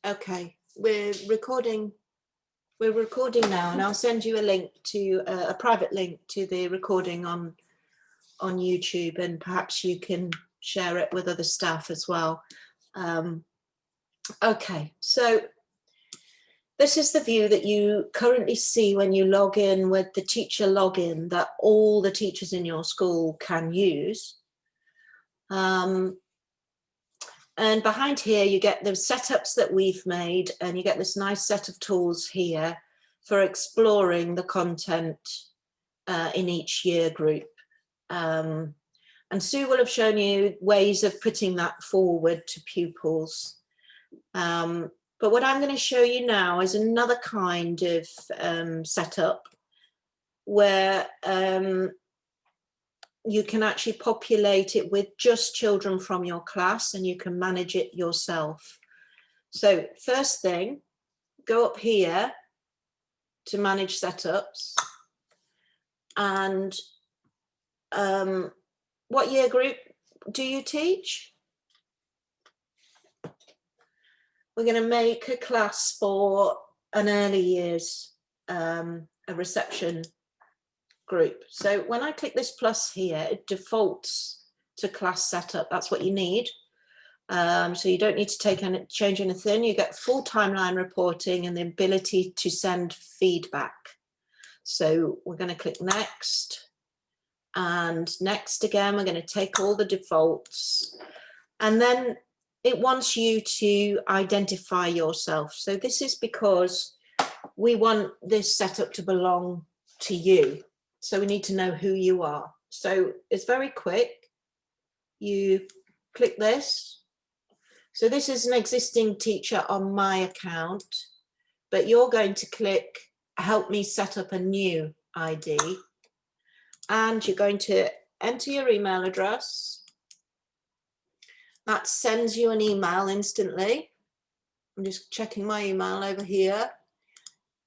Okay, we're recording now, and I'll send you a link to a private link to the recording on YouTube, and perhaps you can share it with other staff as well. Okay, so this is the view that you currently see when you log in with the teacher login that all the teachers in your school can use. And behind here, you get the setups that we've made, and you get this nice set of tools here for exploring the content in each year group. And Sue will have shown you ways of putting that forward to pupils. But what I'm going to show you now is another kind of setup where you can actually populate it with just children from your class, and you can manage it yourself. So first thing, go up here to manage setups, and what year group do you teach? We're going to make a class for an early years, a reception group. So when I click this plus here, it defaults to class setup. That's what you need. So you don't need to change anything. You get full timeline reporting and the ability to send feedback. So we're going to click next, and next again. We're going to take all the defaults, and then it wants you to identify yourself. So this is because we want this setup to belong to you. So we need to know who you are. So it's very quick. You click this. So this is an existing teacher on my account, but you're going to click help me set up a new ID, and you're going to enter your email address. That sends you an email instantly. I'm just checking my email over here.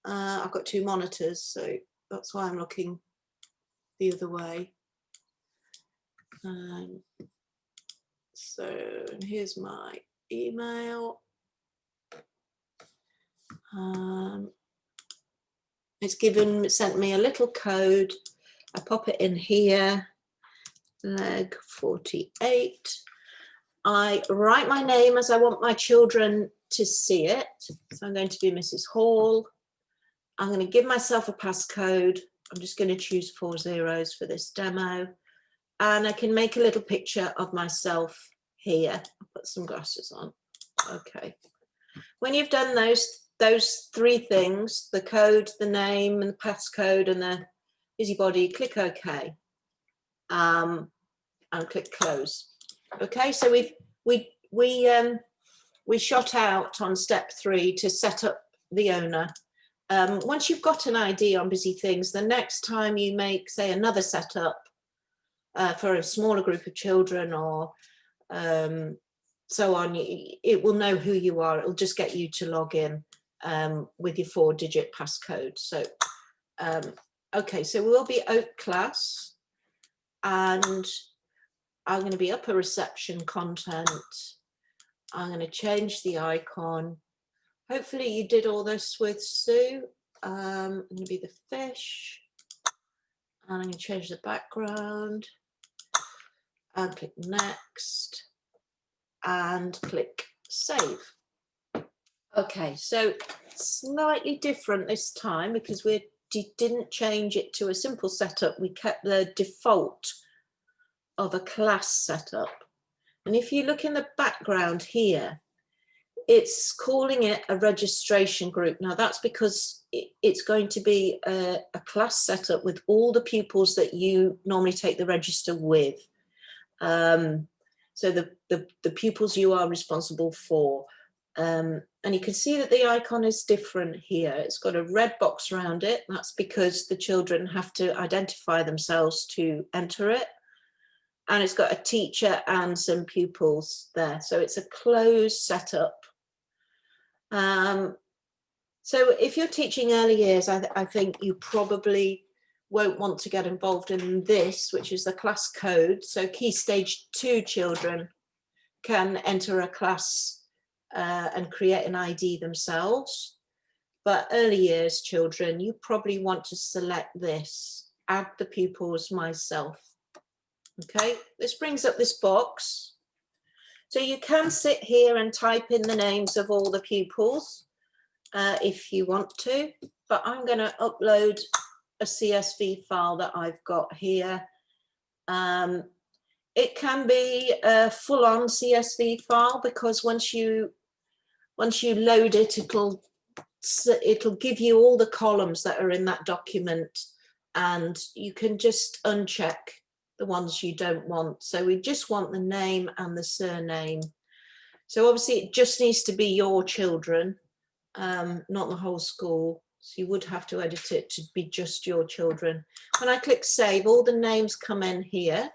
I've got two monitors, so that's why I'm looking the other way. So here's my email. It's sent me a little code. I pop it in here, leg 48. I write my name as I want my children to see it. So I'm going to do Mrs. Hall. I'm going to give myself a passcode. I'm just going to choose 4 zeros for this demo. And I can make a little picture of myself here. I'll put some glasses on. Okay. When you've done those 3 things, the code, the name, and the passcode, and the busybody, click OK. And click close. Okay, so we shot out on step 3 to set up the owner. Once you've got an ID on Busy Things, the next time you make, say, another setup for a smaller group of children or so on, it will know who you are. It'll just get you to log in with your 4-digit passcode. So, okay, so we'll be Oak class, and I'm going to be upper reception content. I'm going to change the icon. Hopefully you did all this with Sue. I'm going to be the fish. And I'm going to change the background. And click next. And click save. Okay, so slightly different this time because we didn't change it to a simple setup. We kept the default of a class setup. And if you look in the background here, it's calling it a registration group. Now that's because it's going to be a class setup with all the pupils that you normally take the register with. So the pupils you are responsible for. And you can see that the icon is different here. It's got a red box around it. That's because the children have to identify themselves to enter it. And it's got a teacher and some pupils there. So it's a closed setup. So if you're teaching early years, I think you probably won't want to get involved in this, which is the class code. So Key Stage 2 children can enter a class and create an ID themselves. But early years children, you probably want to select this, add the pupils myself. Okay, this brings up this box. So you can sit here and type in the names of all the pupils if you want to, but I'm going to upload a CSV file that I've got here. It can be a full-on CSV file, because once you load it, it'll give you all the columns that are in that document, and you can just uncheck the ones you don't want. So we just want the name and the surname. So obviously it just needs to be your children, not the whole school. So you would have to edit it to be just your children. When I click save, all the names come in here.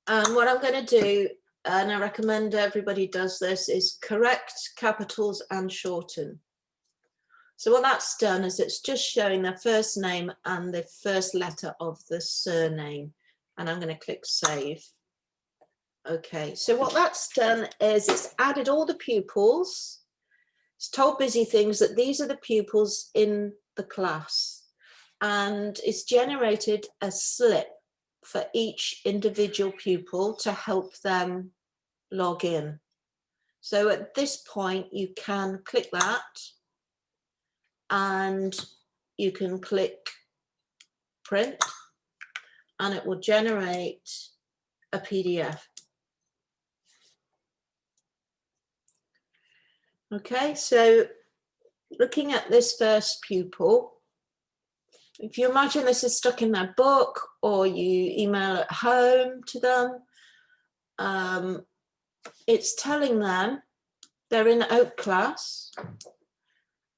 And what I'm going to do, and I recommend everybody does this, is correct capitals and shorten. So what that's done is it's just showing their first name and the first letter of the surname. And I'm going to click save. Okay, so what that's done is it's added all the pupils. It's told Busy Things that these are the pupils in the class. And it's generated a slip for each individual pupil to help them log in. So at this point, you can click that, and you can click print, and it will generate a PDF. Okay, so looking at this first pupil, if you imagine this is stuck in their book, or you email it home to them, it's telling them they're in Oak class,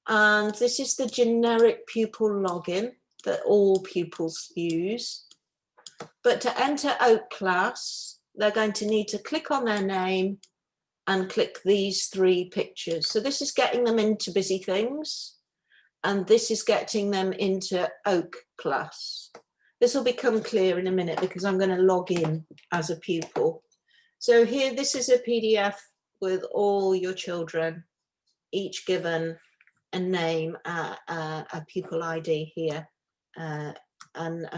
and this is the generic pupil login that all pupils use. But to enter Oak class, they're going to need to click on their name and click these 3 pictures. So this is getting them into Busy Things, and this is getting them into Oak class. This will become clear in a minute because I'm going to log in as a pupil. So here, this is a PDF with all your children, each given a name, a pupil ID here, and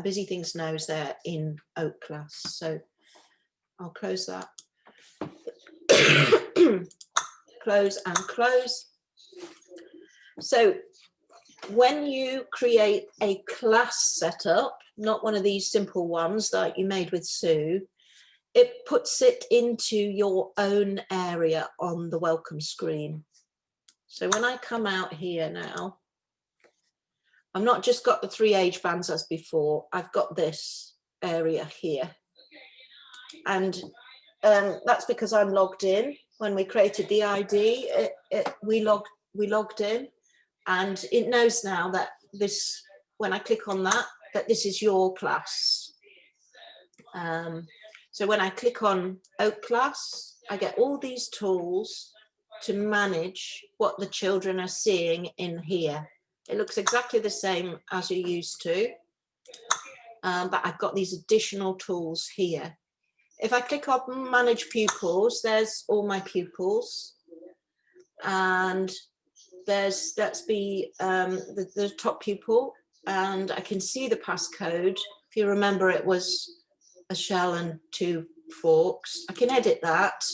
Busy Things knows they're in Oak class. So I'll close that. Close and close. So when you create a class setup, not one of these simple ones that you made with Sue, it puts it into your own area on the welcome screen. So when I come out here now, I've not just got the 3 age bands as before, I've got this area here. And that's because I'm logged in. When we created the ID, we logged in, and it knows now that this, when I click on that this is your class. So when I click on Oak class, I get all these tools to manage what the children are seeing in here. It looks exactly the same as you're used to, but I've got these additional tools here. If I click on Manage Pupils, there's all my pupils, and that's the top pupil, and I can see the passcode. If you remember, it was a shell and 2 forks. I can edit that.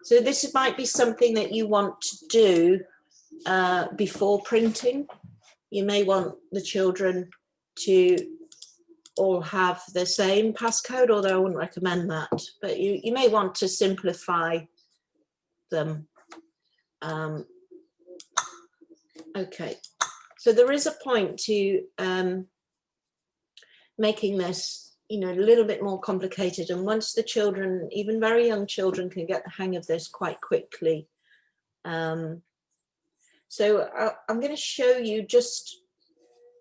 So this might be something that you want to do before printing. You may want the children to all have the same passcode, although I wouldn't recommend that, but you may want to simplify them. Okay, so there is a point to making this, a little bit more complicated, and once the children, even very young children, can get the hang of this quite quickly. So I'm going to show you just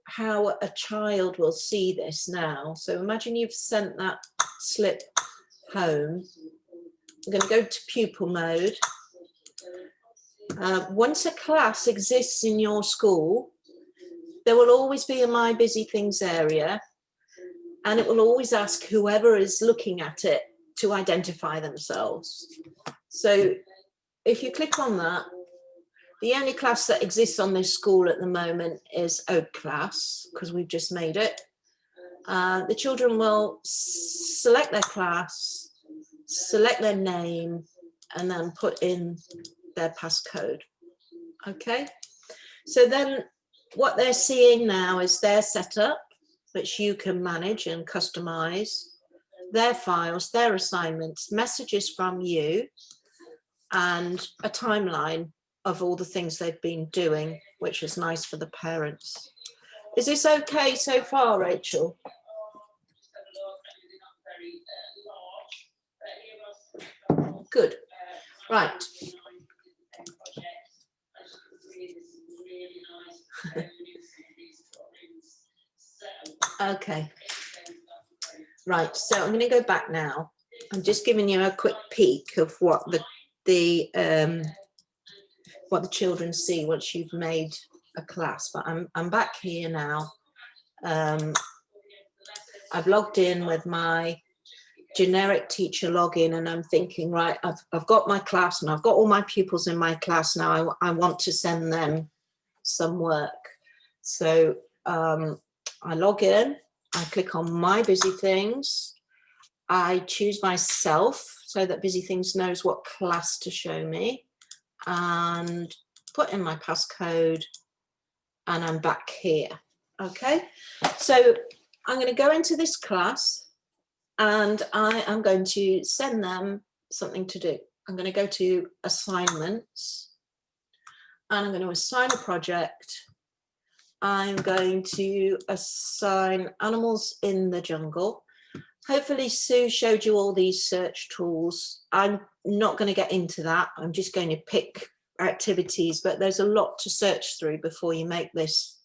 how a child will see this now. So imagine you've sent that slip home. I'm going to go to pupil mode. Once a class exists in your school, there will always be a My Busy Things area, and it will always ask whoever is looking at it to identify themselves. So if you click on that, the only class that exists on this school at the moment is Oak class, because we've just made it. The children will select their class, select their name, and then put in their passcode. Okay, so then what they're seeing now is their setup, which you can manage and customize, their files, their assignments, messages from you, and a timeline of all the things they've been doing, which is nice for the parents. Is this okay so far, Rachel? Good. Right. Okay. Right, so I'm going to go back now. I'm just giving you a quick peek of what the children see once you've made a class. But I'm back here now. I've logged in with my generic teacher login, and I'm thinking, right, I've got my class and I've got all my pupils in my class now. I want to send them some work. So I log in, I click on my busy things, I choose myself so that Busy Things knows what class to show me, and put in my passcode, and I'm back here. Okay, so I'm going to go into this class and I am going to send them something to do. I'm going to go to assignments and I'm going to assign a project. I'm going to assign animals in the jungle. Hopefully Sue showed you all these search tools. I'm not going to get into that. I'm just going to pick activities, but there's a lot to search through before you make this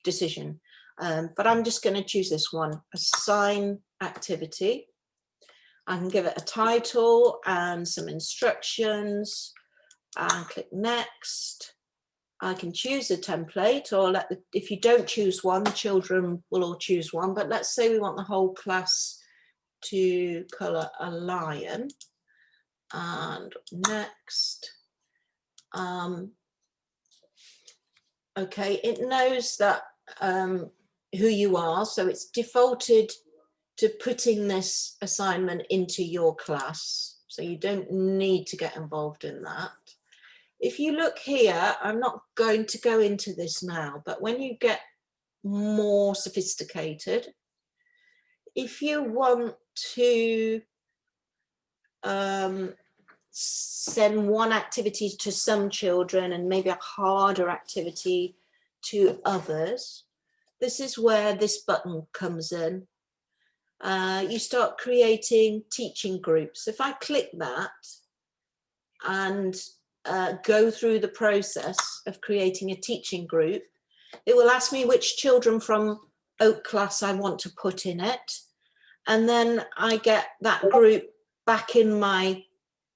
decision. But I'm just going to choose this one, assign activity. I can give it a title and some instructions and click next. I can choose a template, or if you don't choose one, the children will all choose one. But let's say we want the whole class to colour a lion, and next. Okay, it knows that who you are, so it's defaulted to putting this assignment into your class, so you don't need to get involved in that. If you look here, I'm not going to go into this now, but when you get more sophisticated, if you want to send one activity to some children and maybe a harder activity to others, this is where this button comes in. You start creating teaching groups. If I click that and go through the process of creating a teaching group, it will ask me which children from Oak class I want to put in it. And then I get that group back in my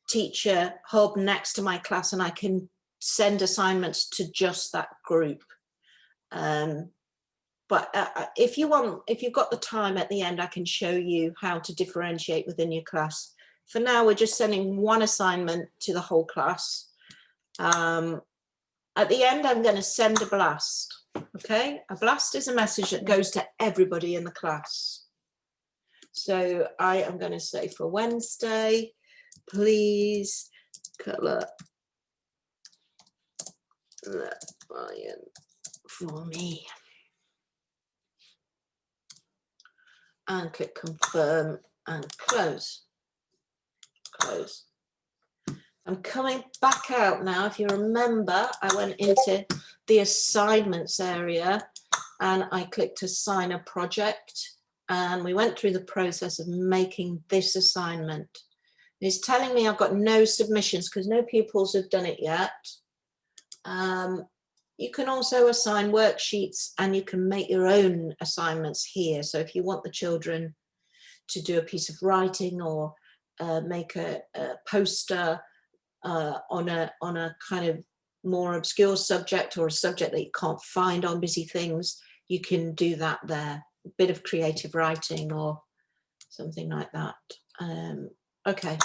teacher hub next to my class, and I can send assignments to just that group. But if you've got the time at the end, I can show you how to differentiate within your class. For now, we're just sending one assignment to the whole class. At the end, I'm going to send a blast. Okay, a blast is a message that goes to everybody in the class. So I am going to say, for Wednesday, please colour the lion for me. And click confirm and close. Close. I'm coming back out now. If you remember, I went into the assignments area and I clicked assign a project, and we went through the process of making this assignment. It's telling me I've got no submissions because no pupils have done it yet. You can also assign worksheets and you can make your own assignments here. So if you want the children to do a piece of writing or make a poster on a kind of more obscure subject, or a subject that you can't find on Busy Things, you can do that there. A bit of creative writing or something like that. Okay,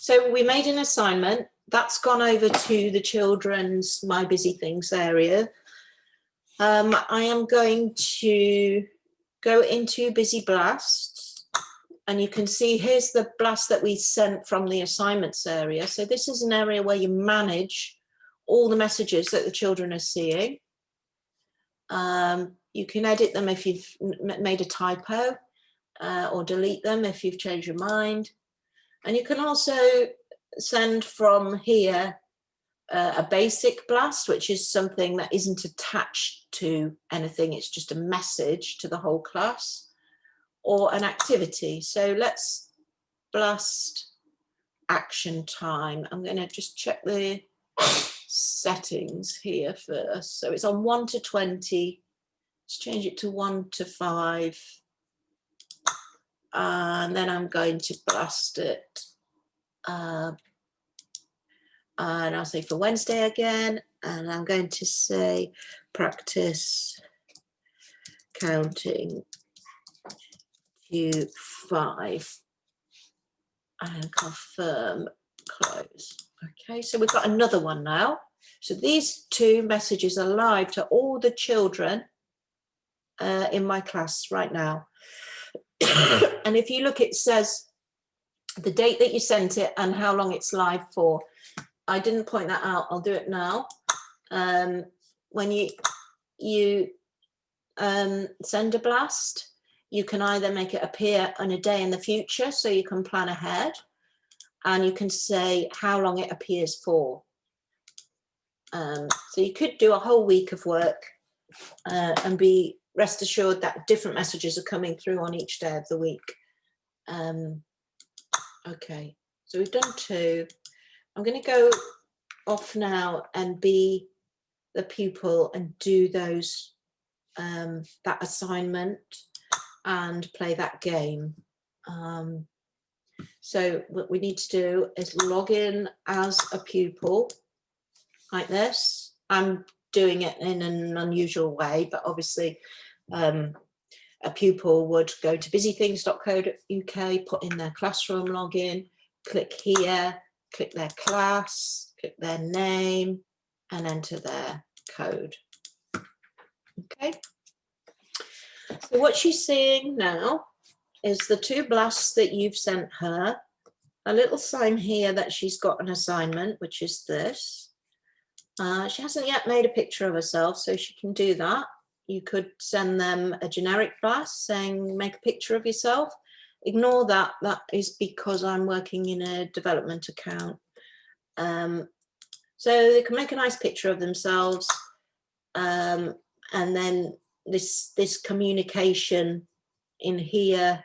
So we made an assignment that's gone over to the children's My Busy Things area. I am going to go into Busy Blasts, and you can see here's the blast that we sent from the assignments area. So this is an area where you manage all the messages that the children are seeing. You can edit them if you've made a typo, or delete them if you've changed your mind. And you can also send from here a basic blast, which is something that isn't attached to anything. It's just a message to the whole class, or an activity. So let's blast action time. I'm going to just check the settings here first. So it's on 1 to 20. Let's change it to 1 to 5. And then I'm going to blast it. And I'll say for Wednesday again, and I'm going to say practice counting to 5 and confirm close. Okay, so we've got another one now. So these two messages are live to all the children in my class right now. And if you look, it says the date that you sent it and how long it's live for. I didn't point that out. I'll do it now. When you send a blast, you can either make it appear on a day in the future, so you can plan ahead, and you can say how long it appears for. So you could do a whole week of work and be rest assured that different messages are coming through on each day of the week. Okay, so we've done 2. I'm going to go off now and be the pupil and do those that assignment and play that game. So what we need to do is log in as a pupil like this. I'm doing it in an unusual way, but obviously a pupil would go to busythings.co.uk, put in their classroom login, click here, click their class, click their name, and enter their code. Okay. So what she's seeing now is the 2 blasts that you've sent her, a little sign here that she's got an assignment, which is this. She hasn't yet made a picture of herself, so she can do that. You could send them a generic blast saying, make a picture of yourself. Ignore that. That is because I'm working in a development account. So they can make a nice picture of themselves. And then this communication in here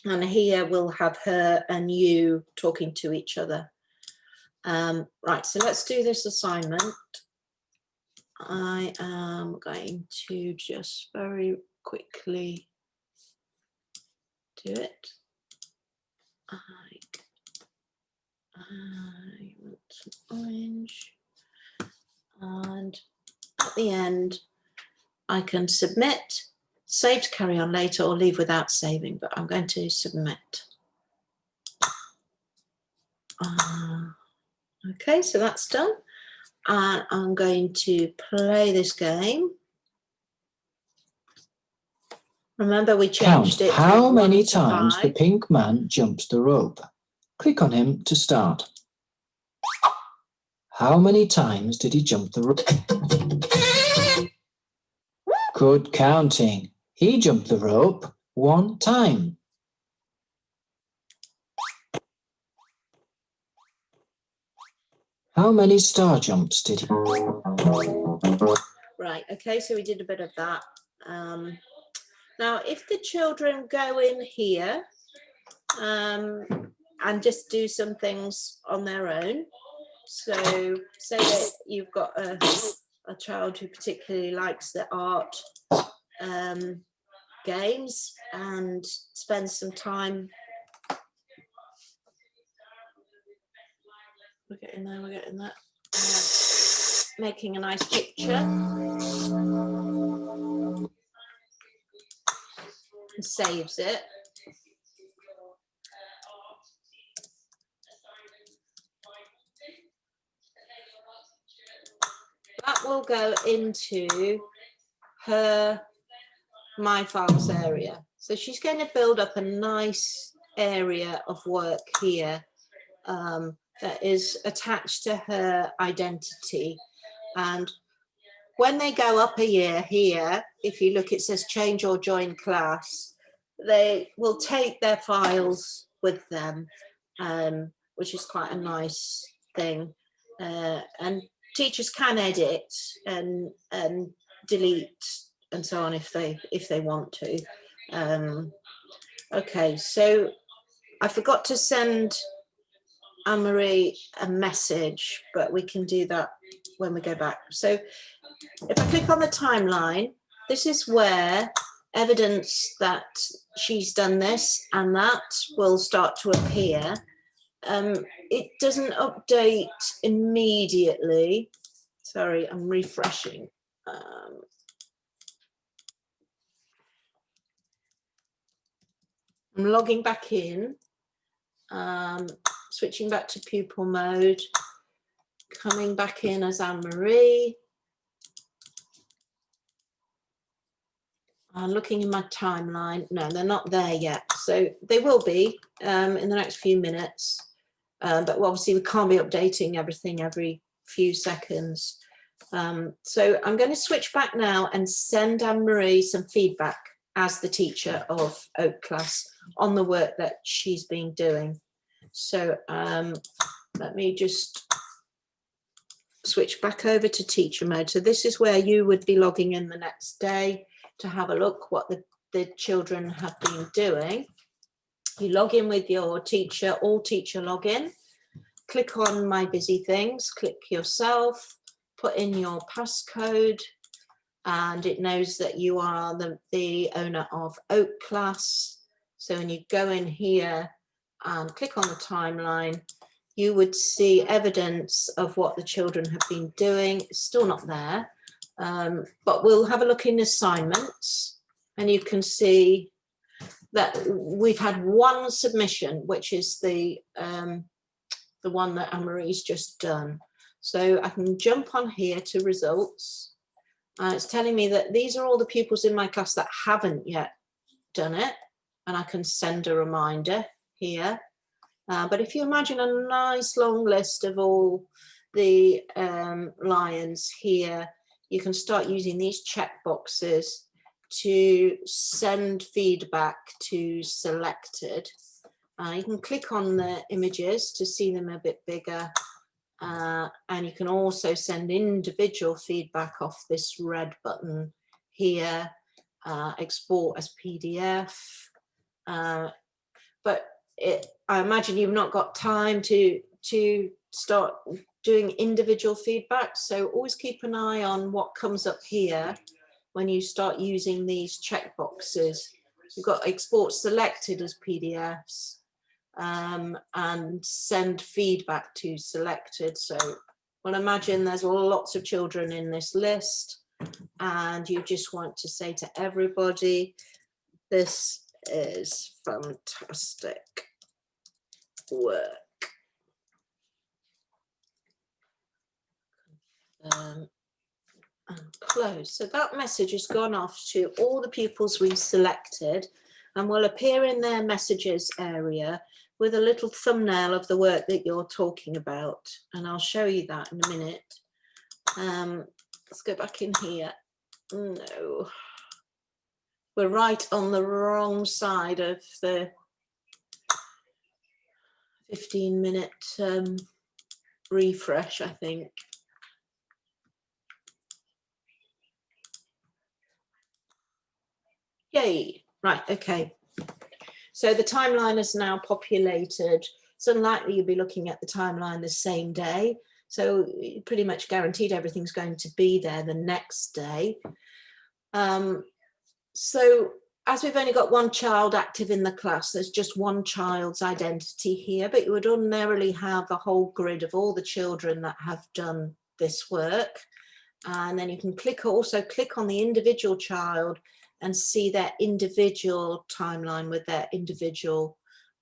and here will have her and you talking to each other. Right, so let's do this assignment. I am going to just very quickly do it. I want some orange, and at the end I can submit, save to carry on later, or leave without saving, but I'm going to submit. Okay, so that's done. And I'm going to play this game. Remember, we changed it. How many times the pink man jumps the rope? Click on him to start. How many times did he jump the rope? Good counting. He jumped the rope 1 time. How many star jumps did he? Right, okay, so we did a bit of that. Now, if the children go in here and just do some things on their own, so say that you've got a child who particularly likes the art games and spends some time. We're getting there. Making a nice picture. And saves it. will go into her My Files area. So she's going to build up a nice area of work here that is attached to her identity. And when they go up a year here, if you look, it says change or join class, they will take their files with them, which is quite a nice thing. And teachers can edit and delete and so on if they want to. Okay, so I forgot to send Anne-Marie a message, but we can do that when we go back. So if I click on the timeline, this is where evidence that she's done this and that will start to appear. It doesn't update immediately. Sorry, I'm refreshing. I'm logging back in, switching back to pupil mode, coming back in as Anne-Marie. I'm looking in my timeline. No, they're not there yet. So they will be in the next few minutes. But obviously we can't be updating everything every few seconds. So I'm going to switch back now and send Anne-Marie some feedback as the teacher of Oak Class on the work that she's been doing. So let me just switch back over to teacher mode. So this is where you would be logging in the next day to have a look what the children have been doing. You log in with your teacher, all teacher login, click on My Busy Things, click yourself, put in your passcode, and it knows that you are the owner of Oak Class. So when you go in here and click on the timeline, you would see evidence of what the children have been doing. It's still not there, but we'll have a look in assignments, and you can see that we've had one submission, which is the one that Anne-Marie's just done. So I can jump on here to results. It's telling me that these are all the pupils in my class that haven't yet done it, and I can send a reminder here. But if you imagine a nice long list of all the lions here, you can start using these check boxes to send feedback to selected. You can click on the images to see them a bit bigger, and you can also send individual feedback off this red button here, export as PDF. But I imagine you've not got time to start doing individual feedback, so always keep an eye on what comes up here when you start using these check boxes. You've got export selected as PDFs, and send feedback to selected. So well, imagine there's lots of children in this list, and you just want to say to everybody, this is fantastic work. And close. So that message has gone off to all the pupils we've selected and will appear in their messages area with a little thumbnail of the work that you're talking about. And I'll show you that in a minute. Let's go back in here. No, we're right on the wrong side of the 15-minute refresh, I think. Yay, right, okay. So the timeline is now populated. It's unlikely you'll be looking at the timeline the same day. So pretty much guaranteed everything's going to be there the next day. So as we've only got one child active in the class, there's just one child's identity here, but you would ordinarily have a whole grid of all the children that have done this work. And then you can also click on the individual child and see their individual timeline with their individual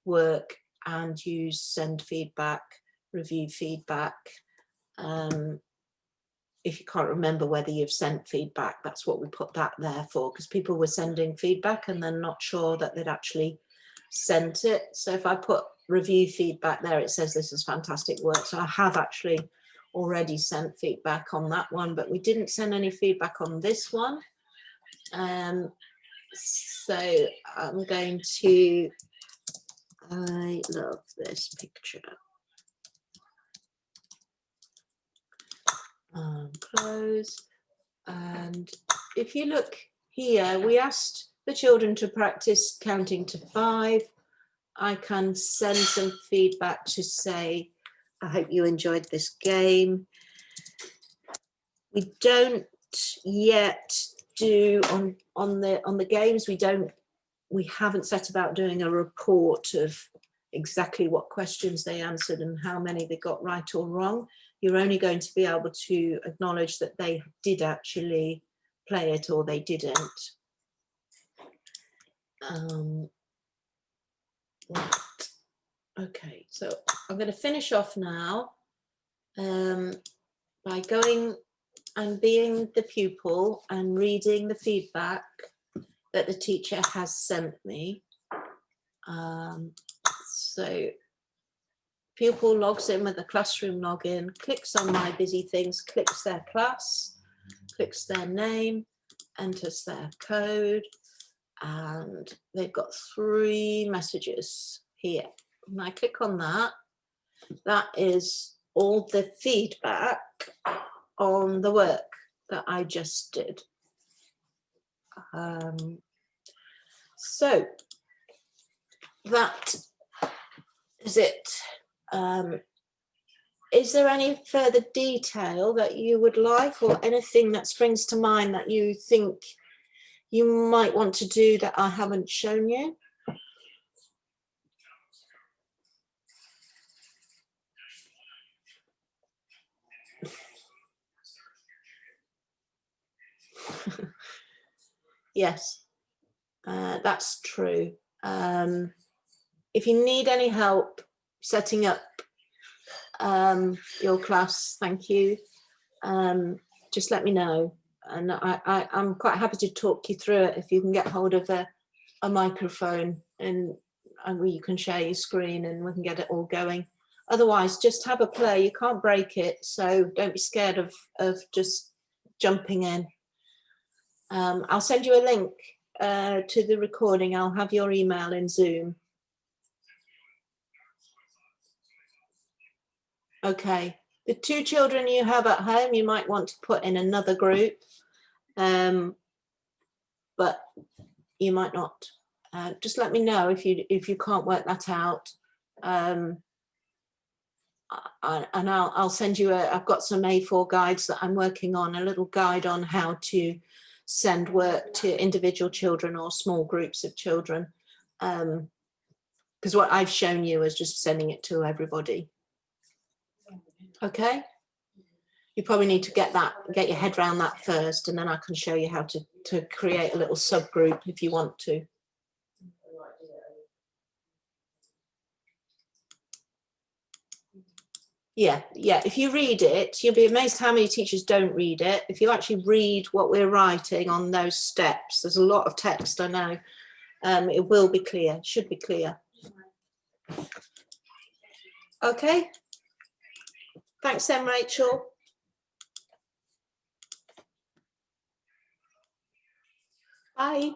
work, and use send feedback, review feedback. if you can't remember whether you've sent feedback, that's what we put that there for, because people were sending feedback and then not sure that they'd actually sent it. So if I put review feedback there, it says this is fantastic work. So I have actually already sent feedback on that one, but we didn't send any feedback on this one. So I'm going to, I love this picture. Close. And if you look here, we asked the children to practice counting to 5. I can send some feedback to say, I hope you enjoyed this game. We don't yet do on the games, we haven't set about doing a report of exactly what questions they answered and how many they got right or wrong. You're only going to be able to acknowledge that they did actually play it or they didn't. Okay, so I'm going to finish off now by going and being the pupil and reading the feedback that the teacher has sent me. So pupil logs in with a classroom login, clicks on my busy things, clicks their class, clicks their name, enters their code, and they've got 3 messages here. When I click on that, that is all the feedback on the work that I just did. So that is it. Is there any further detail that you would like, or anything that springs to mind that you think you might want to do that I haven't shown you? Yes, that's true. If you need any help setting up your class, thank you. Just let me know, and I'm quite happy to talk you through it if you can get hold of a microphone and you can share your screen and we can get it all going. Otherwise, just have a play. You can't break it, so don't be scared of just jumping in. I'll send you a link to the recording. I'll have your email in Zoom. Okay, the 2 children you have at home, you might want to put in another group, but you might not. Just let me know if you can't work that out, and I'll send you I've got some A4 guides that I'm working on, a little guide on how to send work to individual children or small groups of children, because what I've shown you is just sending it to everybody. Okay, you probably need to get your head around that first, and then I can show you how to create a little subgroup if you want to. Yeah, if you read it, you'll be amazed how many teachers don't read it. If you actually read what we're writing on those steps, there's a lot of text, I know. It will be clear, should be clear. Okay, thanks then, Rachel. Bye.